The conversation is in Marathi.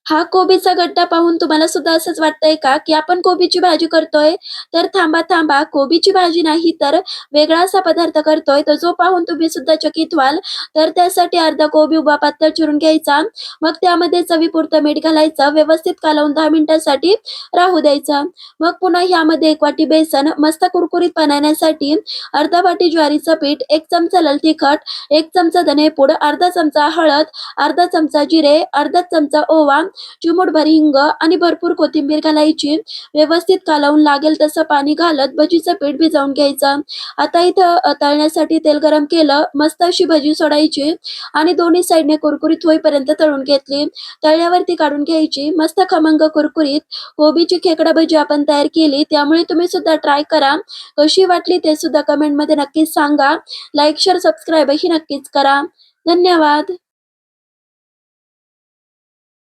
हा कोबीचा गड्डा पाहून तुम्हाला सुद्धा असंच वाटतंय का, की आपण कोबीची भाजी करतोय? तर थांबा, थांबा. कोबीची भाजी नाही तर वेगळा असा पदार्थ करतोय, तर जो पाहून तुम्ही सुद्धा चकित व्हाल. तर त्यासाठी अर्धा कोबी उभा पातळ चिरून घ्यायचा. मग त्यामध्ये चवीपुरतं मीठ घालायचं. व्यवस्थित कालवून 10 मिनिटांसाठी राहू द्यायचं. मग पुन्हा ह्यामध्ये 1 वाटी बेसन मस्त कुरकुरीत बनवण्यासाठी अर्धा वाटी ज्वारीचं पीठ, 1 चमचा लाल तिखट, 1 चमचा धनेपूड, अर्धा चमचा हळद, अर्धा चमचा जिरे, अर्धा चमचा ओवा, चिमूटभर हिंग आणि भरपूर कोथिंबीर घालायची. व्यवस्थित कालवून लागेल तसं पाणी घालत भजीचं पीठ भिजवून घ्यायचं. आता इथं तळण्यासाठी तेल गरम केलं. मस्त अशी भजी सोडायची आणि दोन्ही साइडने कुरकुरीत होईपर्यंत तळून घेतली. तळल्यावरती काढून घ्यायची. मस्त खमंग कुरकुरीत कोबीची खेकडा भजी आपण तयार केली. त्यामुळे तुम्ही सुद्धा ट्राय करा. कशी वाटली ते सुद्धा कमेंटमध्ये नक्कीच सांगा. लाईक, शेअर, सबस्क्राईब ही नक्कीच करा. धन्यवाद.